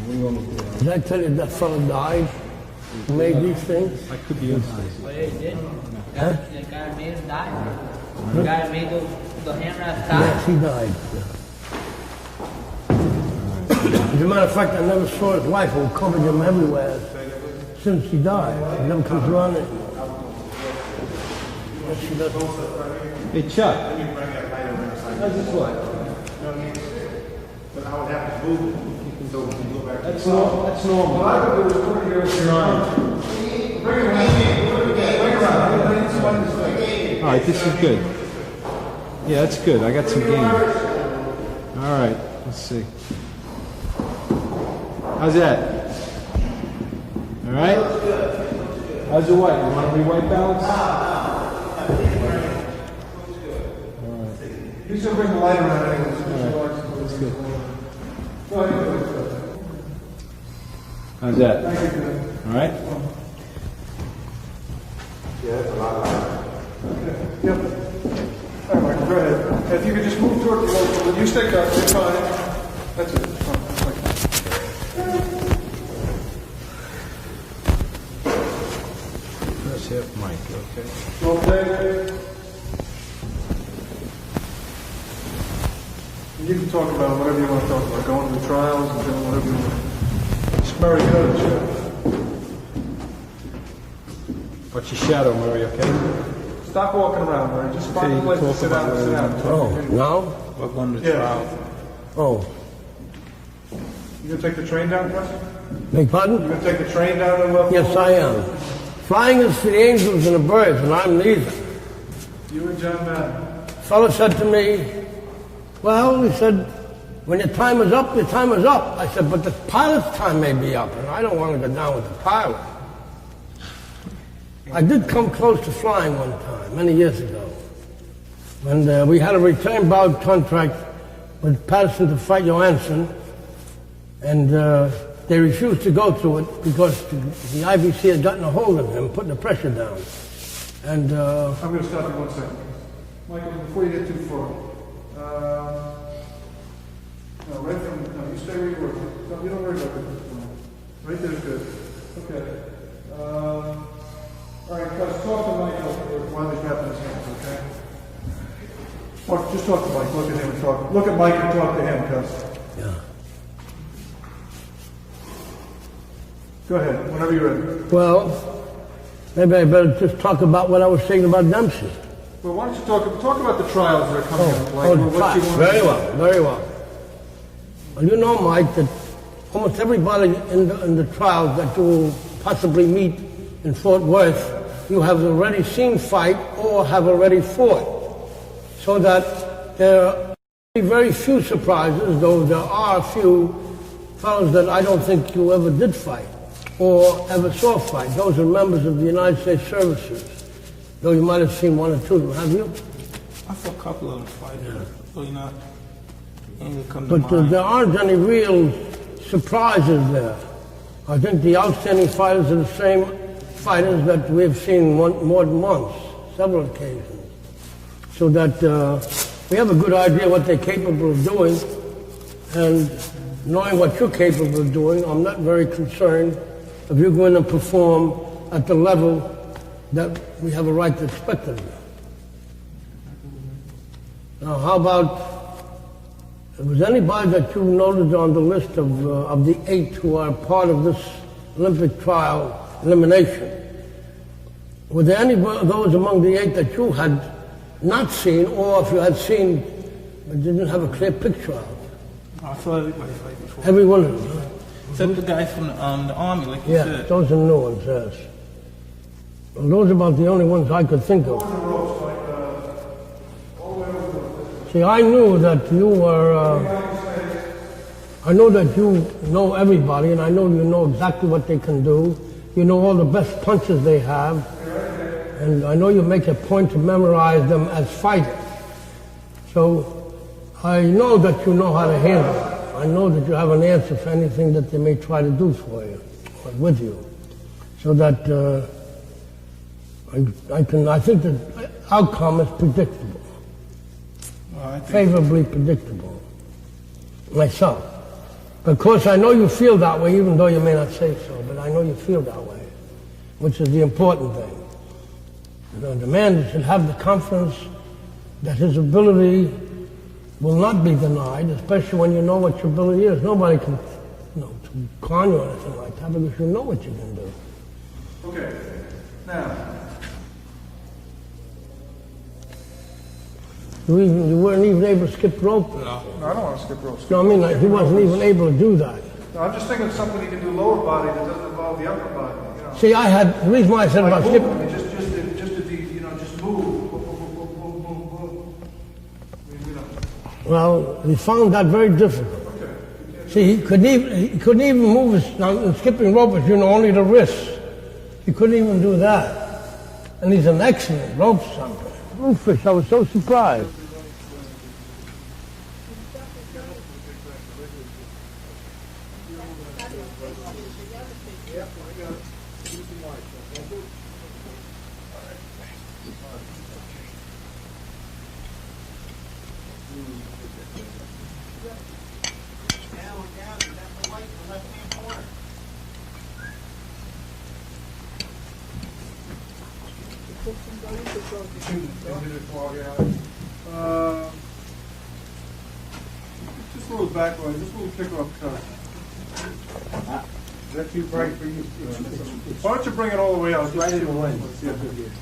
Did I tell you that fellow died? Who made these things? I could be on Well, they did. The guy that made him died. The guy that made the hammer died. Yes, he died. As a matter of fact, I never saw his wife who covered him everywhere since he died. He never comes around anymore. Yes, she doesn't. Hey, Chuck. How's this look? But I would have to move it. So we can go back to That's normal. That's normal. What I could do is put it here at 9. Bring it around. Bring it around. All right, this is good. Yeah, that's good. I got some game. All right, let's see. How's that? All right? How's your white? You want to be white balance? You should bring the light around. That's good. How's that? All right? Yeah, that's a lot lighter. Yep. All right, Michael, go ahead. If you could just move toward the local, when you stick up, you're fine. That's it. Let's hit Mike, okay? Okay. You can talk about whatever you want to talk about, going to the trials and doing whatever you want. It's very good, sure. What's your shadow, Murray, okay? Stop walking around, Murray. Just find a place to sit down and sit down. Oh, now? We're going to Yeah. trial. Oh, You gonna take the train down, Chris? beg pardon? You gonna take the train down to level? Yes, I am. Flying is for the angels and the birds, and I'm neither. You and John Madden. Fellow said to me, well, he said, when your time is up, your time is up. I said, but the pilot's time may be up, and I don't want to go down with the pilot. I did come close to flying one time, many years ago. And we had a return bound contract with Patterson to fight Johansson, and they refused to go to it because the IVC had gotten a hold of him, putting the pressure down. And I'm gonna stop you 1 second. Michael, before you get too far. No, right from, no, you stay where you were. No, you don't worry about it. Right there's good. Okay. All right, guys, talk to Michael while he's wrapping his hands, okay? Just talk to Mike. Look at him and talk. Look at Mike and talk to him, cuz. yeah. Go ahead, whenever you're ready. Well, maybe I better just talk about what I was saying about Dempsey. Well, why don't you talk about the trials that are coming up? Like, the what you trials. want Very to well, very well. Well, you know, Mike, that almost everybody in the trials that you will possibly meet in Fort Worth, you have already seen fight or have already fought. So that there are very few surprises, though there are a few fellows that I don't think you ever did fight or ever saw fight. Those are members of the United States services. Though you might have seen one or two of them, have you? I saw a couple of them fight. Really not. Ain't come to But mind. there aren't any real surprises there. I think the outstanding fighters are the same fighters that we've seen more than once, several occasions. So that we have a good idea what they're capable of doing, and knowing what you're capable of doing, I'm not very concerned if you're going to perform at the level that we have a right to expect of you. Now, how about, was anybody that you noted on the list of the 8 who are part of this Olympic trial elimination? Were there any of those among the 8 that you had not seen, or if you had seen but didn't have a clear picture of? I saw everybody fight before. Every one of them, huh? Except the guy from the army, like you Yeah, said. those are new ones, yes. Well, those are about the only ones I could think of. See, I knew that you were, I know that you know everybody, and I know you know exactly what they can do. You know all the best punches they have, and I know you make a point to memorize them as fighters. So I know that you know how to handle it. I know that you have an answer for anything that they may try to do for you, or with you. So that I think the outcome is predictable. Well, I think Favorably predictable. Myself. Of course, I know you feel that way, even though you may not say so, but I know you feel that way, which is the important thing. You know, the man should have the confidence that his ability will not be denied, especially when you know what your ability is. Nobody can, to con you or anything like that, because you know what you can do. Okay, now, You weren't even able to skip rope. no, I don't want to skip ropes. No, I mean, like, he wasn't even able to do that. No, I'm just thinking of something you can do lower body that doesn't involve the upper body, you know. See, the reason why I said about Like skipping, movement, just to be, just move. Move. I mean, well, he found that very difficult. See, he couldn't even move his skipping rope, as you know, only the wrists. He couldn't even do that. And he's an excellent rope jumper. Bluefish, I was so surprised. Just a little backwards, just a little kick off cut. Is that too bright for you? Why don't you bring it all the way out? Right in the lens. Let's see if it-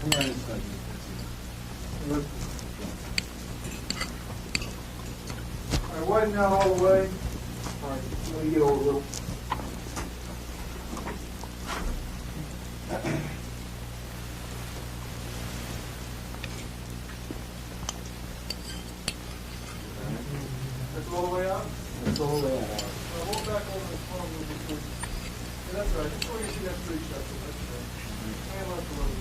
Come right inside. All right, widen out all the way. All right, let me get over a little. That's all the way out. That's all the way out. Hold back over the phone a little bit. Yeah, that's right. Just so you see that pretty shut. That's right. Hand left a little.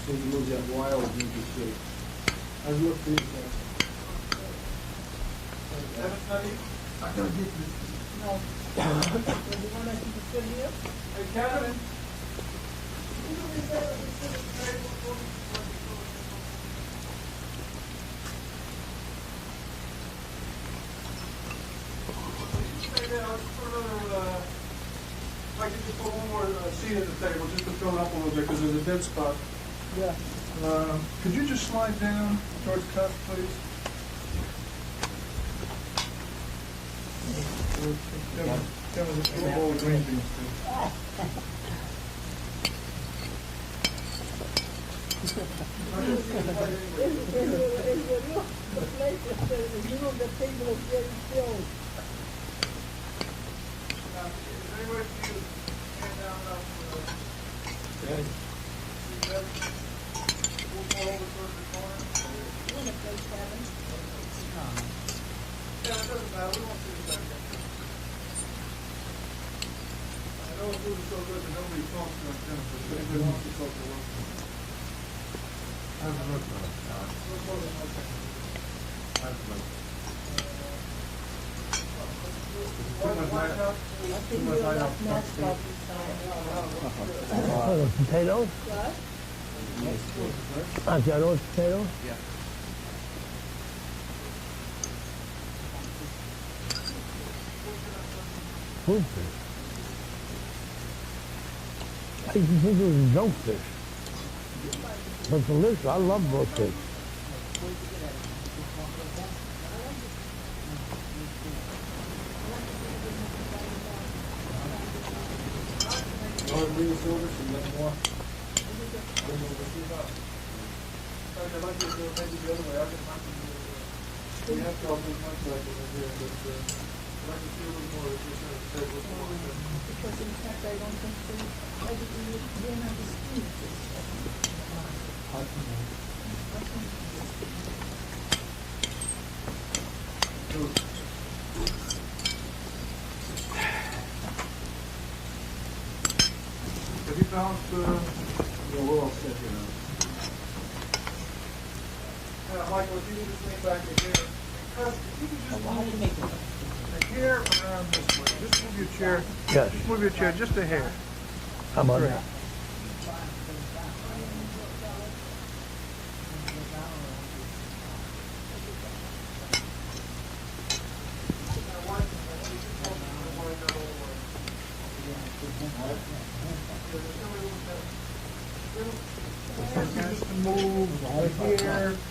So you lose that wild dinky shape. I look for you. That's not even. I'm gonna get this. Hey, Kevin. Stay there. Let's put another, if I could just put one more seat at the table, just to fill it up a little bit, because there's a dead spot. Yeah. Could you just slide down towards cuff, please? Kevin, just put a bowl of green beans, too. Oh, the potatoes? Ah, got those potatoes? Bluefish. I used to think it was junk fish. But delicious. I love bluefish. You want to bring this over so you get more? I'd like to do it maybe the other way. I can we have to all do one cycle in here, but I'd like to see a little more of this table. Because in fact, I don't think they're not distinct. Have you balanced, Yeah, we're all set here now. Michael, if you could just lean back in here. If you could just move a hair around this way. Just move your chair. Yes. Just move your chair just a hair. How about that?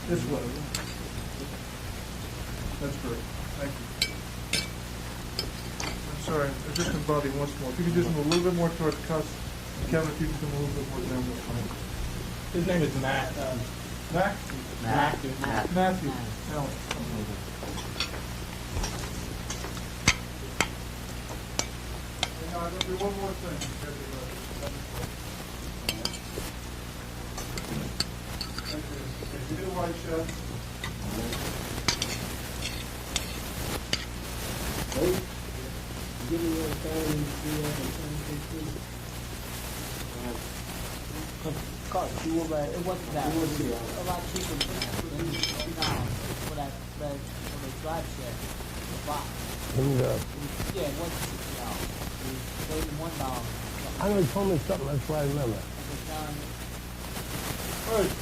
This way. That's great. Thank you. I'm sorry, I just can bother you once more. If you could just move a little bit more towards Cuss. Kevin, if you could move a little bit more down this way. His name is Matt. Mac? Matthew. Matthew. No. I'll do one more thing. If you do a white shot. Cost you over, it wasn't that, it was a lot cheaper than $2 for that, for the drive share, the box. Yeah, it wasn't $60. It was $31. I know he told me something, that's why I remember. First,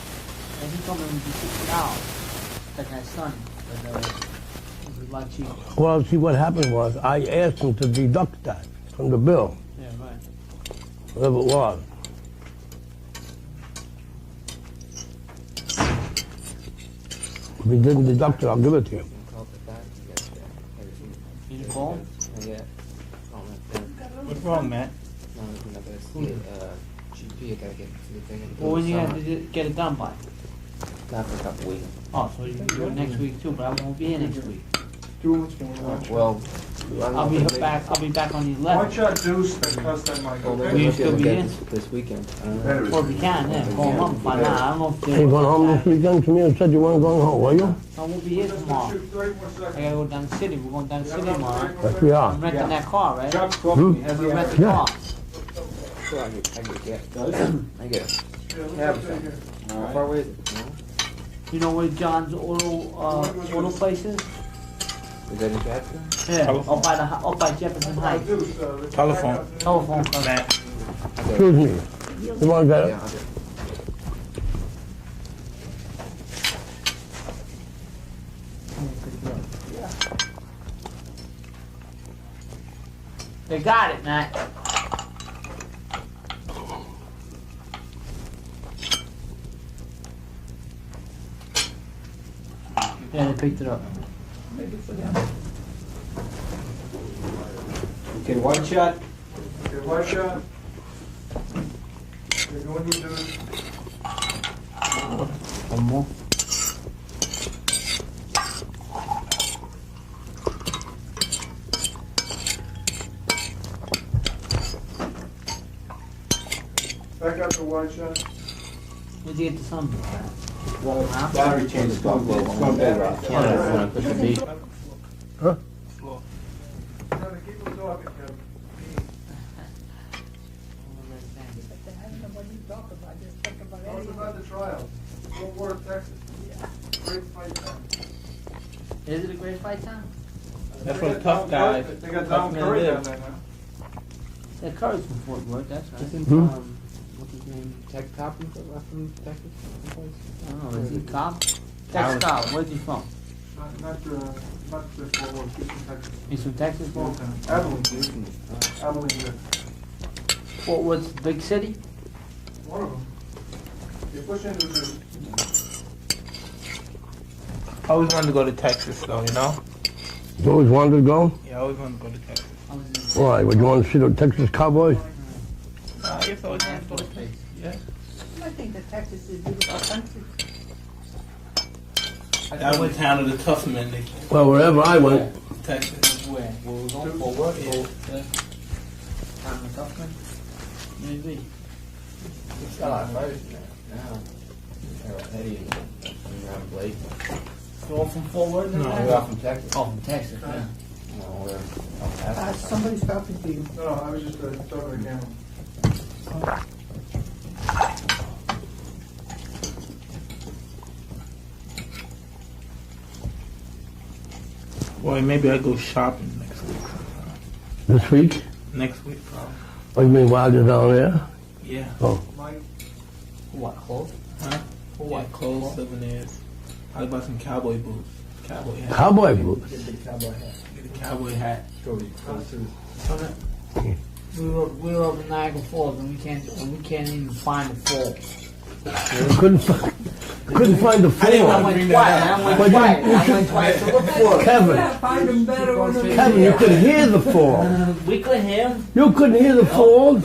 and he told me it would be $60. Like my son, but it was a lot cheaper. Well, see, what happened was, I asked him to deduct that from the bill, Yeah, right. whatever it was. If he didn't deduct it, I'll give it to you. You need a phone? What's wrong, Matt? Well, when you have to get it done by? Not for a couple weeks. Oh, so you can do it next week too, but I won't be here next week. Well, I'll be back on the White 11th. shot deuce, then Cuss, then Mike, well, Will okay? you maybe still we'll be get in? this weekend. Or if you can, yeah, call them up and find out. I don't know if Are you going home this weekend? Come here and said you weren't going home, were you? I won't be here tomorrow. Shoot 30 more I seconds. gotta go down the city. We're going down the city tomorrow. Yes, we are. I'm renting that car, right? Chuck's talking to me. Has We he rent ever? the Yeah. car. Sure, I get I get it. Yeah, let's Yeah, take it. How far away is it? No? You know where John's auto place is? Is that in Catskill? Yeah, up by Jefferson Heights. Deuce, the Telephone. backup. Telephone company. Matt. Excuse me. You want to get it? Yeah, I'll get it. They got it, Matt. Yeah, they picked it up. Okay, white shot. Okay, white shot. Okay, go and you do it. One more. Back up to white shot. Where'd you get the sun? Battery change is going dead right now. Yeah, push the beat. Huh? Kevin, keep them talking, Kevin. I don't know what you talk about, just talk about Tell us anything. about the trial. Fort Worth, Texas. Great fight town. Is it a great fight town? That's for the tough guys. They got Tough Don men Curry live. down there now. Yeah, Curry's from Fort Worth, that's right. Isn't, Hmm? what's his name? Tech Cop from Texas? Someplace? I don't know, is he cop? Texas, where's he from? Not the Fort Worth, he's from Texas. He's from Texas? Small town. Abilene. Abilene, yeah. Fort Worth's the big city? One of them. They push into the, I always wanted to go to Texas, though, you know? You always wanted to go? Yeah, I always wanted to go to Texas. I was in Why? Would you want to see the Texas Cowboys? I guess I always wanted to go to Texas. Yeah. I think that Texas is a beautiful country. I went down to the tough men. They came Well, wherever I went. to Texas. where? Where we going? Fort Worth? Yeah. Town of Tuckman? Maybe. It's got a lot of fighters in there now. Eddie and Blake. You're all from Fort Worth? No, We're all from Texas. Oh, from Texas, yeah. No, we're El Paso. Somebody's talking to you. no, I was just talking to the camera. Boy, maybe I go shopping next week. This week? Next week, probably. Oh, you mean while you're down there? Yeah. Oh. Mike, What, clothes? Huh? Yeah, clothes, souvenirs. I'll buy some cowboy boots. Cowboy hat. Cowboy boots. Get a big cowboy hat. Get a cowboy hat. Cody, too. We were over Niagara Falls and we can't even find the falls. Couldn't find. Couldn't find the I fall. went twice. I went But you- twice. you I went twice to look for it. Kevin, you could hear the fall. We couldn't hear him. You couldn't hear the falls?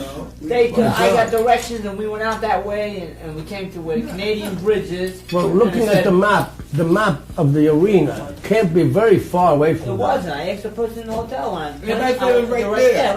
I got directions and we went out that way and we came to where the Canadian Bridge is. Well, And looking it at said- the map of the arena can't be very far away It from that. wasn't. I asked the person in the hotel line. Yeah, right there, right They're there.